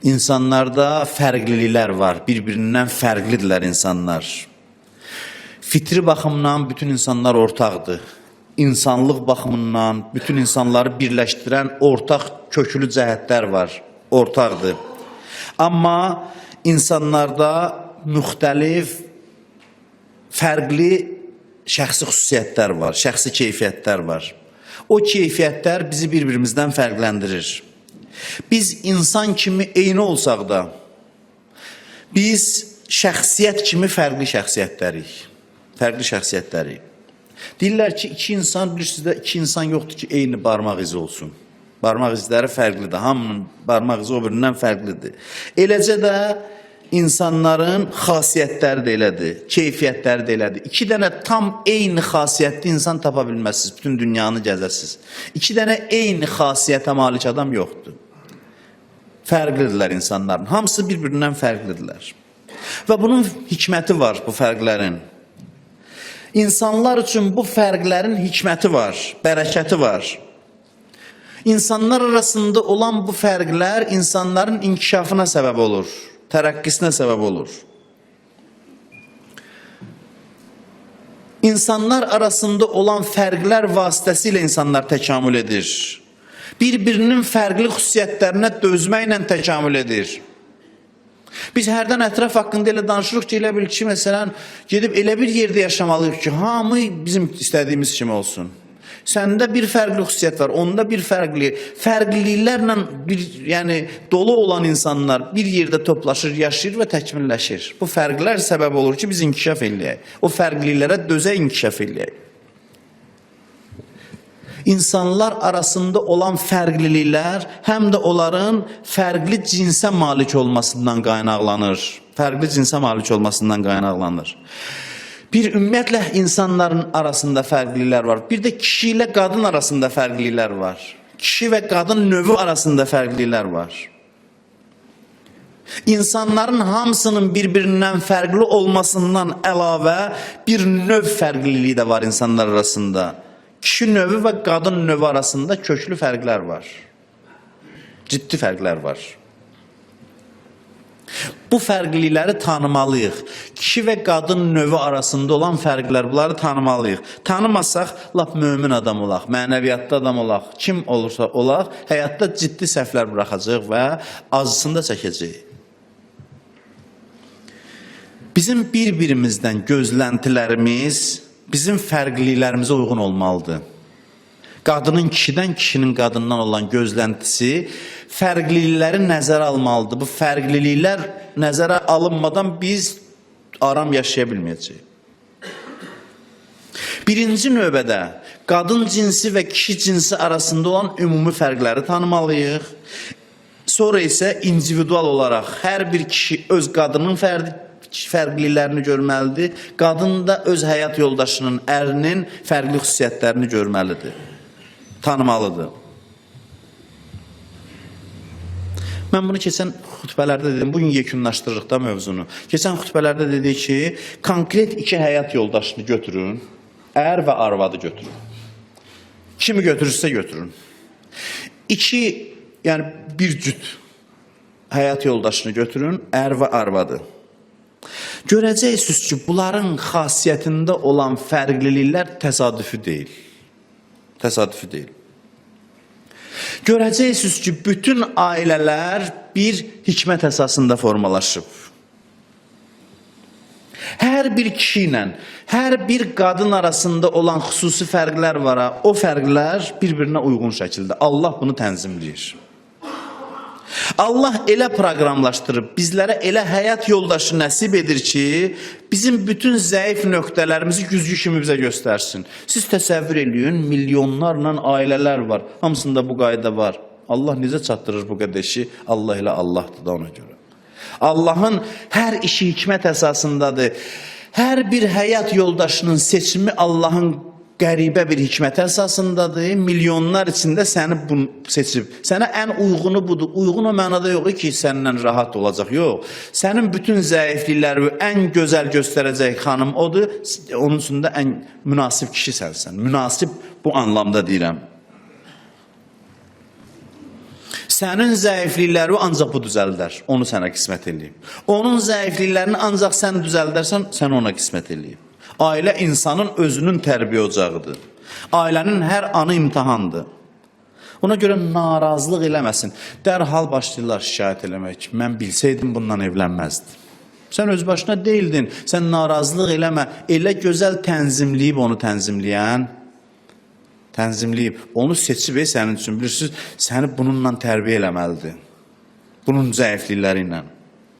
İnsanlarda fərqliliklər var. Bir-birindən fərqlidirlər insanlar. Fitri baxımdan bütün insanlar ortaqdır. İnsanlıq baxımından bütün insanları birləşdirən ortaq köklü cəhətlər var. Ortaqdır. Amma insanlarda müxtəlif, fərqli şəxsi xüsusiyyətlər var, şəxsi keyfiyyətlər var. O keyfiyyətlər bizi bir-birimizdən fərqləndirir. Biz insan kimi eyni olsaq da, biz şəxsiyyət kimi fərqli şəxsiyyətlərik. Fərqli şəxsiyyətlərik. Deyirlər ki, bilirsiniz də, iki insan yoxdur ki, eyni barmaq izi olsun. Barmaq izləri fərqlidir. Hamının barmaq izi o birindən fərqlidir. Eləcə də insanların xasiyyətləri də elədir, keyfiyyətləri də elədir. İki dənə tam eyni xasiyyətli insan tapa bilməzsiniz, bütün dünyanı gəzəsiniz. İki dənə eyni xasiyyətə malik adam yoxdur. Fərqlidirlər insanların, hamısı bir-birindən fərqlidirlər. Və bunun hikməti var, bu fərqlərin. İnsanlar üçün bu fərqlərin hikməti var, bərəkəti var. İnsanlar arasında olan bu fərqlər insanların inkişafına səbəb olur, tərəqqisinə səbəb olur. İnsanlar arasında olan fərqlər vasitəsilə insanlar təkamül edir. Bir-birinin fərqli xüsusiyyətlərinə dözməklə təkamül edir. Biz hərdən ətraf haqqında elə danışırıq ki, elə bil ki, məsələn, gedib elə bir yerdə yaşamalıyıq ki, hamı bizim istədiyimiz kimi olsun. Səndə bir fərqli xüsusiyyət var, onda bir fərqliliklərlə yəni dolu olan insanlar bir yerdə toplaşır, yaşayır və təkmilləşir. Bu fərqlər səbəb olur ki, biz inkişaf eləyək. O fərqliliklərə dözə inkişaf eləyək. İnsanlar arasında olan fərqliliklər həm də onların fərqli cinsə malik olmasından qaynaqlanır. Fərqli cinsə malik olmasından qaynaqlanır. Bir ümumiyyətlə insanların arasında fərqliliklər var. Bir də kişi ilə qadın arasında fərqliliklər var. Kişi və qadın növü arasında fərqliliklər var. İnsanların hamısının bir-birindən fərqli olmasından əlavə bir növ fərqliliyi də var insanlar arasında. Kişi növü və qadın növü arasında köklü fərqlər var. Ciddi fərqlər var. Bu fərqlilikləri tanımalıyıq. Kişi və qadın növü arasında olan fərqlər, bunları tanımalıyıq. Tanımasaq, lap mömin adam olaq, mənəviyyatda adam olaq, kim olursa olaq, həyatda ciddi səhvlər buraxacaq və acısını da çəkəcəyik. Bizim bir-birimizdən gözləntilərimiz bizim fərqliliklərimizə uyğun olmalıdır. Qadının kişidən, kişinin qadından olan gözləntisi fərqlilikləri nəzərə almalıdır. Bu fərqliliklər nəzərə alınmadan biz aram yaşaya bilməyəcəyik. Birinci növbədə qadın cinsi və kişi cinsi arasında olan ümumi fərqləri tanımalıyıq. Sonra isə individual olaraq hər bir kişi öz qadının fərqliliklərini görməlidir. Qadın da öz həyat yoldaşının, ərinin fərqli xüsusiyyətlərini görməlidir, tanımalıdır. Mən bunu keçən xütbələrdə dedim, bugün yekunlaşdırırıq da mövzunu. Keçən xütbələrdə dedik ki, konkret iki həyat yoldaşını götürün, ər və arvadı götürün. Kimi götürürsə götürün. Yəni bir cüt həyat yoldaşını götürün, ər və arvadı. Görəcəksiniz ki, bunların xasiyyətində olan fərqliliklər təsadüfi deyil. Təsadüfi deyil. Görəcəksiniz ki, bütün ailələr bir hikmət əsasında formalaşıb. Hər bir kişi ilə, hər bir qadın arasında olan xüsusi fərqlər var. O fərqlər bir-birinə uyğun şəkildə. Allah bunu tənzimləyir. Allah elə proqramlaşdırıb, bizlərə elə həyat yoldaşı nəsib edir ki, bizim bütün zəif nöqtələrimizi güzgü kimi bizə göstərsin. Siz təsəvvür eləyin, milyonlarla ailələr var, hamısında bu qayda var. Allah necə çatdırır bu qədər işi? Allah elə Allahdır da ona görə. Allahın hər işi hikmət əsasındadır. Hər bir həyat yoldaşının seçimi Allahın qəribə bir hikmət əsasındadır. Milyonlar içində səni bunu seçib. Sənə ən uyğunu budur. Uyğun o mənada yox ki, səndən rahat olacaq. Yox. Sənin bütün zəiflikləri ən gözəl göstərəcək xanım odur. Onun üçün də ən münasib kişi sənsən. Münasib bu anlamda deyirəm. Sənin zəiflikləri ancaq bu düzəldər. Onu sənə qismət eləyib. Onun zəifliklərini ancaq sən düzəldərsən, sən ona qismət eləyib. Ailə insanın özünün tərbiyə ocağıdır. Ailənin hər anı imtahandır. Ona görə narazılıq eləməsin. Dərhal başlayırlar şikayət eləmək. Mən bilsəydim bundan evlənməzdim. Sən öz başına deyildin. Sən narazılıq eləmə. Elə gözəl tənzimləyib onu tənzimləyən. Tənzimləyib. Onu seçib sənin üçün. Bilirsiniz, səni bununla tərbiyə eləməlidir. Bunun zəiflikləri ilə.